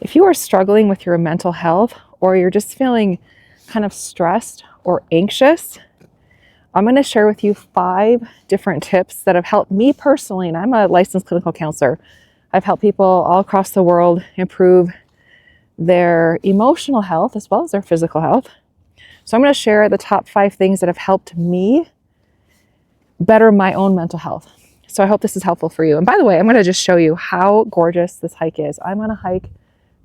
If you are struggling with your mental health or you're just feeling kind of stressed or anxious, I'm going to share with you 5 different tips that have helped me personally, and I'm a licensed clinical counselor. I've helped people all across the world improve their emotional health as well as their physical health. So I'm going to share the top 5 things that have helped me better my own mental health. So I hope this is helpful for you. And by the way, I'm going to just show you how gorgeous this hike is. I'm on a hike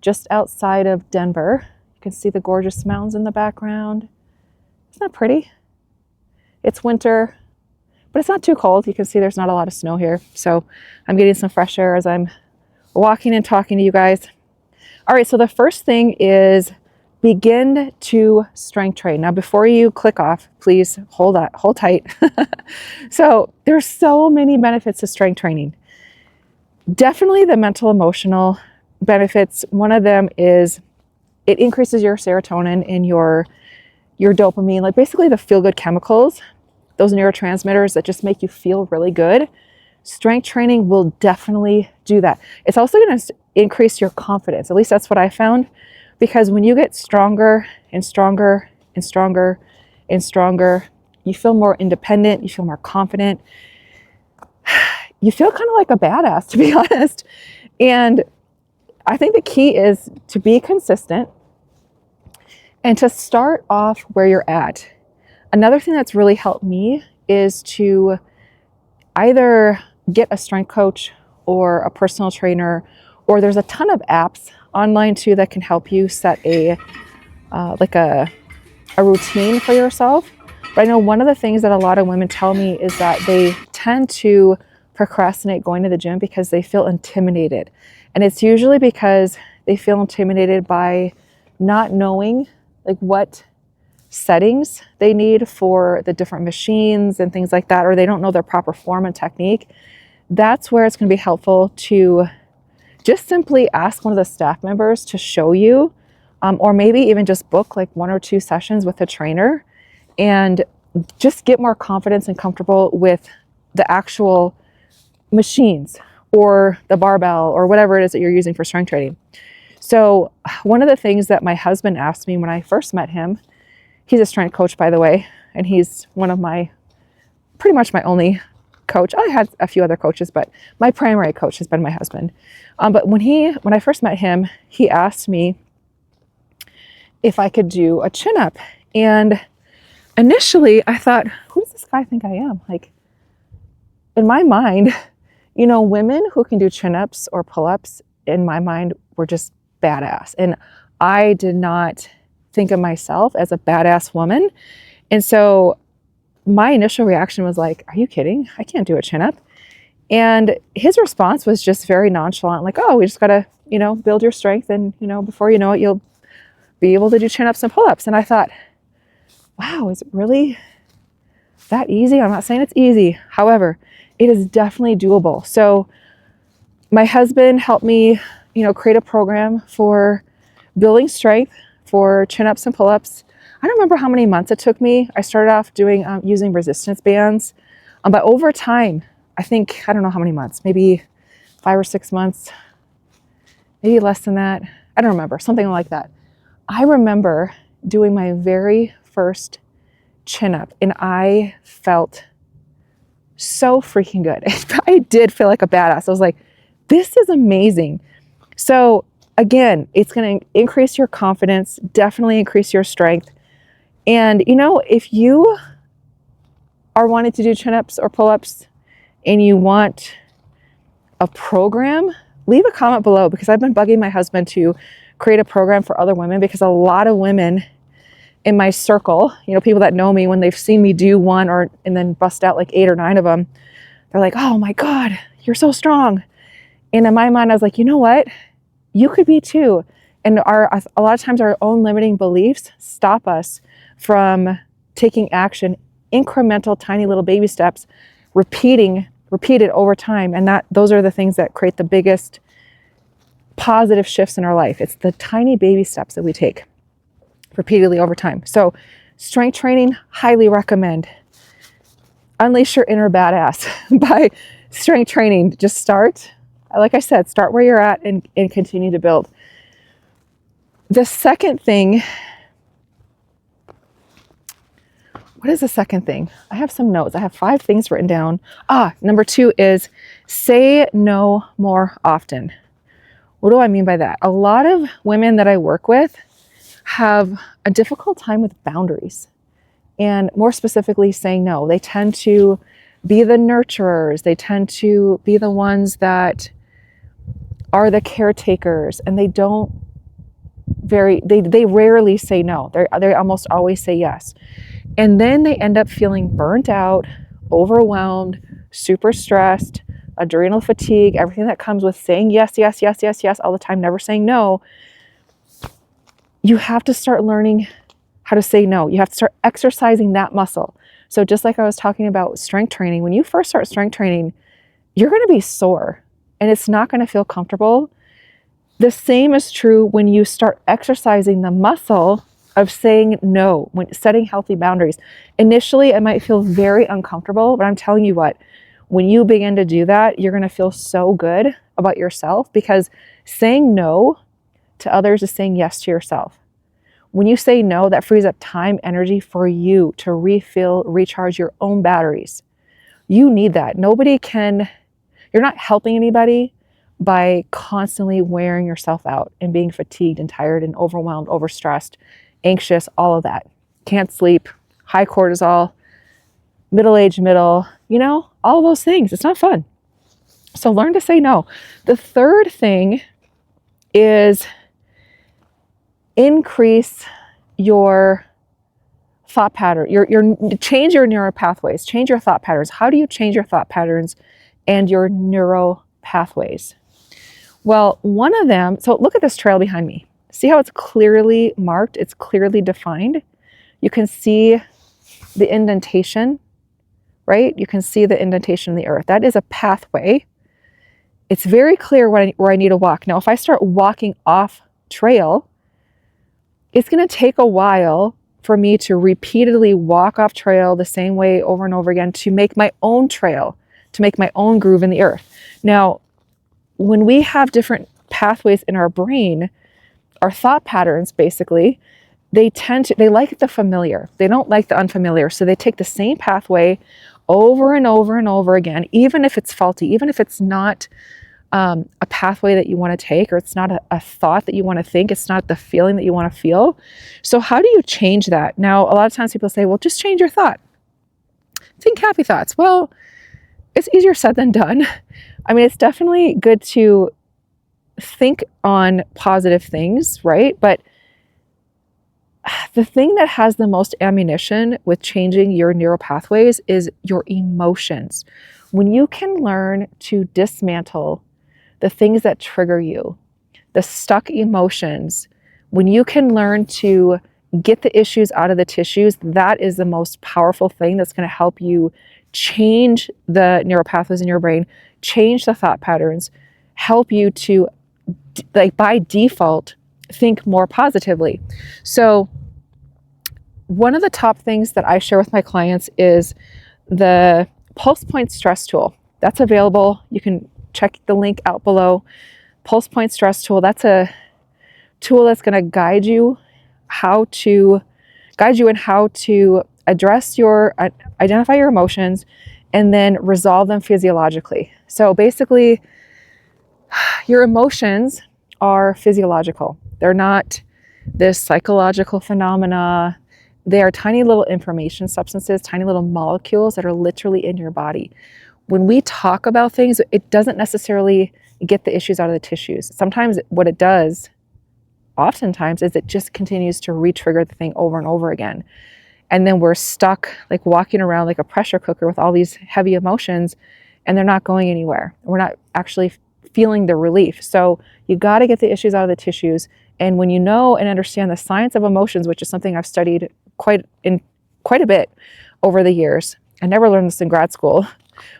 just outside of Denver. You can see the gorgeous mountains in the background. Isn't that pretty? It's winter, but it's not too cold. You can see there's not a lot of snow here. So I'm getting some fresh air as I'm walking and talking to you guys. All right, so the first thing is begin to strength train. Now, before you click off, please hold tight. So there's so many benefits to strength training. Definitely the mental emotional benefits. One of them is it increases your serotonin and your dopamine, like basically the feel-good chemicals, those neurotransmitters that just make you feel really good. Strength training will definitely do that. It's also going to increase your confidence. At least that's what I found, because when you get stronger and stronger and stronger and stronger, you feel more independent, you feel more confident. You feel kind of like a badass, to be honest. And I think the key is to be consistent and to start off where you're at. Another thing that's really helped me is to either get a strength coach or a personal trainer, or there's a ton of apps online too that can help you set a routine for yourself. But I know one of the things that a lot of women tell me is that they tend to procrastinate going to the gym because they feel intimidated. And it's usually because they feel intimidated by not knowing like what settings they need for the different machines and things like that, or they don't know their proper form and technique. That's where it's going to be helpful to just simply ask one of the staff members to show you, or maybe even just book like 1 or 2 sessions with a trainer and just get more confidence and comfortable with the actual machines or the barbell or whatever it is that you're using for strength training. So one of the things that my husband asked me when I first met him, he's a strength coach, by the way, and he's one of pretty much my only coach. I had a few other coaches, but my primary coach has been my husband. But when I first met him, he asked me if I could do a chin-up. And initially I thought, who does this guy think I am? Like, in my mind, women who can do chin-ups or pull-ups, in my mind, were just badass. And I did not think of myself as a badass woman. And so my initial reaction was like, are you kidding? I can't do a chin-up. And his response was just very nonchalant, like, oh, we just got to, build your strength. And, before you know it, you'll be able to do chin-ups and pull-ups. And I thought, wow, is it really that easy? I'm not saying it's easy. However, it is definitely doable. So my husband helped me, create a program for building strength for chin-ups and pull-ups. I don't remember how many months it took me. I started off doing using resistance bands, but over time, I don't know how many months, maybe 5 or 6 months, maybe less than that. I don't remember, something like that. I remember doing my very first chin-up and I felt so freaking good. I did feel like a badass. I was like, this is amazing. So again, it's going to increase your confidence, definitely increase your strength. And if you are wanting to do chin-ups or pull-ups and you want a program, leave a comment below, because I've been bugging my husband to create a program for other women, because a lot of women in my circle, people that know me, when they've seen me do one and then bust out like 8 or 9 of them, they're like, oh my God, you're so strong. And in my mind, I was like, you know what? You could be too. And a lot of times our own limiting beliefs stop us from taking action, incremental, tiny little baby steps, repeated over time. And those are the things that create the biggest positive shifts in our life. It's the tiny baby steps that we take repeatedly over time. So strength training, highly recommend. Unleash your inner badass by strength training. Just start, like I said, start where you're at and continue to build. The second thing, what is the second thing? I have some notes. I have 5 things written down. Number 2 is say no more often. What do I mean by that? A lot of women that I work with have a difficult time with boundaries, and more specifically saying no. They tend to be the nurturers. They tend to be the ones that are the caretakers, and they rarely say no. They almost always say yes. And then they end up feeling burnt out, overwhelmed, super stressed, adrenal fatigue, everything that comes with saying yes, yes, yes, yes, yes all the time, never saying no. You have to start learning how to say no. You have to start exercising that muscle. So just like I was talking about strength training, when you first start strength training, you're going to be sore and it's not going to feel comfortable. The same is true when you start exercising the muscle of saying no, when setting healthy boundaries. Initially, it might feel very uncomfortable, but I'm telling you what, when you begin to do that, you're going to feel so good about yourself, because saying no to others is saying yes to yourself. When you say no, that frees up time, energy for you to refill, recharge your own batteries. You need that. You're not helping anybody by constantly wearing yourself out and being fatigued and tired and overwhelmed, overstressed, anxious, all of that. Can't sleep, high cortisol, middle-aged, all those things. It's not fun. So learn to say no. The third thing is increase your thought pattern, change your neural pathways, change your thought patterns. How do you change your thought patterns and your neural pathways? Well, one of them, so look at this trail behind me. See how it's clearly marked? It's clearly defined. You can see the indentation, right? You can see the indentation in the earth. That is a pathway. It's very clear where I need to walk. Now, if I start walking off trail, it's going to take a while for me to repeatedly walk off trail the same way over and over again to make my own trail, to make my own groove in the earth. Now, when we have different pathways in our brain, our thought patterns, basically, they like the familiar. They don't like the unfamiliar. So they take the same pathway over and over and over again, even if it's faulty, even if it's not a pathway that you want to take, or it's not a thought that you want to think, it's not the feeling that you want to feel. So how do you change that? Now, a lot of times people say, well, just change your thought. Think happy thoughts. Well, it's easier said than done. I mean, it's definitely good to think on positive things, right? But the thing that has the most ammunition with changing your neural pathways is your emotions. When you can learn to dismantle the things that trigger you, the stuck emotions, when you can learn to get the issues out of the tissues, that is the most powerful thing that's going to help you change the neural pathways in your brain, change the thought patterns, help you to, like, by default, think more positively. So one of the top things that I share with my clients is the Pulse Point Stress Tool. That's available. You can check the link out below. Pulse Point Stress Tool. That's a tool that's going to guide you in how to identify your emotions and then resolve them physiologically. So basically, your emotions are physiological. They're not this psychological phenomena. They are tiny little information substances, tiny little molecules that are literally in your body. When we talk about things, it doesn't necessarily get the issues out of the tissues. Sometimes what it does, oftentimes, is it just continues to re-trigger the thing over and over again. And then we're stuck, like walking around like a pressure cooker with all these heavy emotions, and they're not going anywhere. We're not actually feeling the relief. So you got to get the issues out of the tissues. And when you know and understand the science of emotions, which is something I've studied quite a bit over the years, I never learned this in grad school,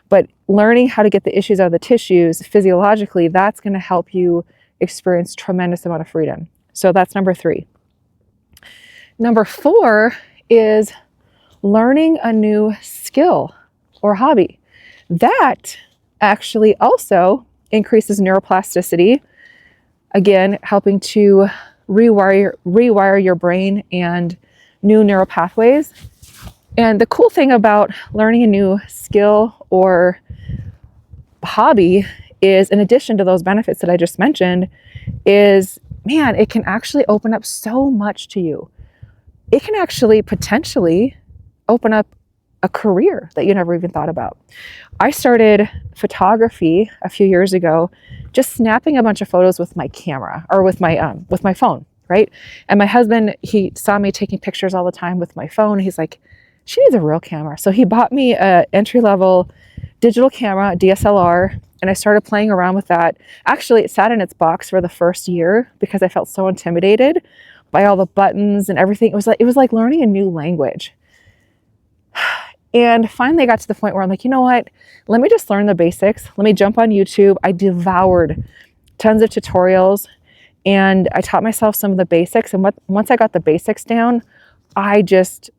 but learning how to get the issues out of the tissues physiologically, that's going to help you experience tremendous amount of freedom. So that's number 3. Number 4 is learning a new skill or hobby. That actually also increases neuroplasticity, again, helping to rewire your brain and new neural pathways. And the cool thing about learning a new skill or hobby is, in addition to those benefits that I just mentioned, is, man, it can actually open up so much to you. It can actually potentially open up a career that you never even thought about. I started photography a few years ago, just snapping a bunch of photos with my camera or with my phone, right? And my husband, he saw me taking pictures all the time with my phone. He's like, she needs a real camera. So he bought me a entry-level digital camera, DSLR, and I started playing around with that. Actually, it sat in its box for the first year because I felt so intimidated by all the buttons and everything. It was like learning a new language. And finally I got to the point where I'm like, you know what? Let me just learn the basics. Let me jump on YouTube. I devoured tons of tutorials and I taught myself some of the basics. And once I got the basics down, I just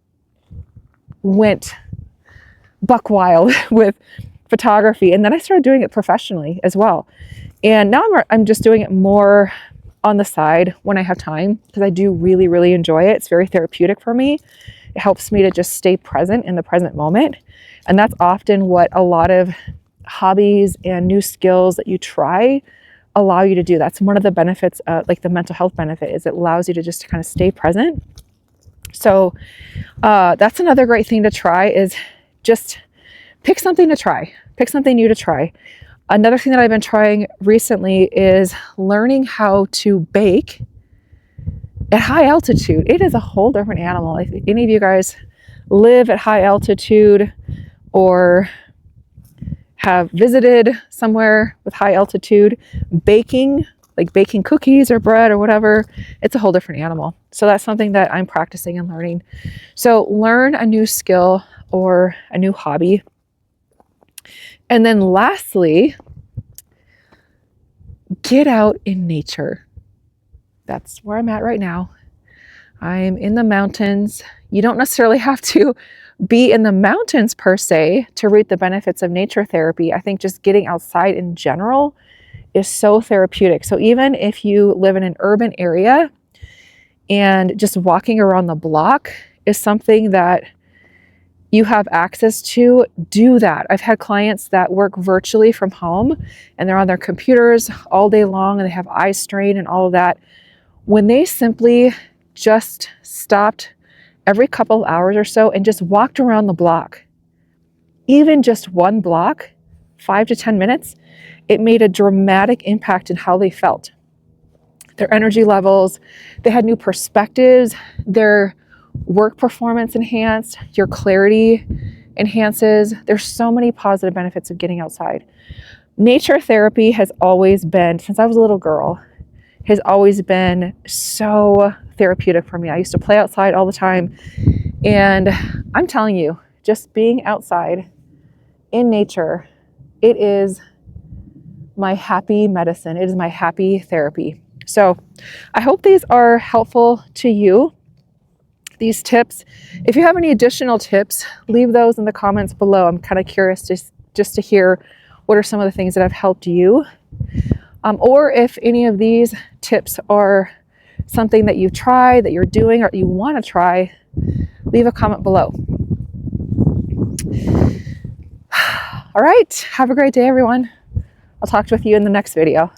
went buck wild with photography. And then I started doing it professionally as well. And now I'm just doing it more on the side when I have time, because I do really, really enjoy it. It's very therapeutic for me. It helps me to just stay present in the present moment. And that's often what a lot of hobbies and new skills that you try allow you to do. That's one of the benefits of, like, the mental health benefit, is it allows you to just kind of stay present. So that's another great thing to try, is just pick something to try. Pick something new to try. Another thing that I've been trying recently is learning how to bake at high altitude. It is a whole different animal. If any of you guys live at high altitude or have visited somewhere with high altitude, baking, like baking cookies or bread or whatever, it's a whole different animal. So that's something that I'm practicing and learning. So learn a new skill or a new hobby. And then lastly, get out in nature. That's where I'm at right now. I'm in the mountains. You don't necessarily have to be in the mountains per se to reap the benefits of nature therapy. I think just getting outside in general is so therapeutic. So even if you live in an urban area and just walking around the block is something that you have access to, do that. I've had clients that work virtually from home and they're on their computers all day long and they have eye strain and all of that. When they simply just stopped every couple of hours or so and just walked around the block, even just one block, 5 to 10 minutes, it made a dramatic impact in how they felt. Their energy levels, they had new perspectives, their work performance enhanced, your clarity enhances. There's so many positive benefits of getting outside. Nature therapy has always been, since I was a little girl, has always been so therapeutic for me. I used to play outside all the time. And I'm telling you, just being outside in nature, it is my happy medicine. It is my happy therapy. So I hope these are helpful to you, these tips. If you have any additional tips, leave those in the comments below. I'm kind of curious just to hear what are some of the things that have helped you. Or if any of these tips are something that you've tried, that you're doing, or you want to try, leave a comment below. All right. Have a great day, everyone. I'll talk with you in the next video.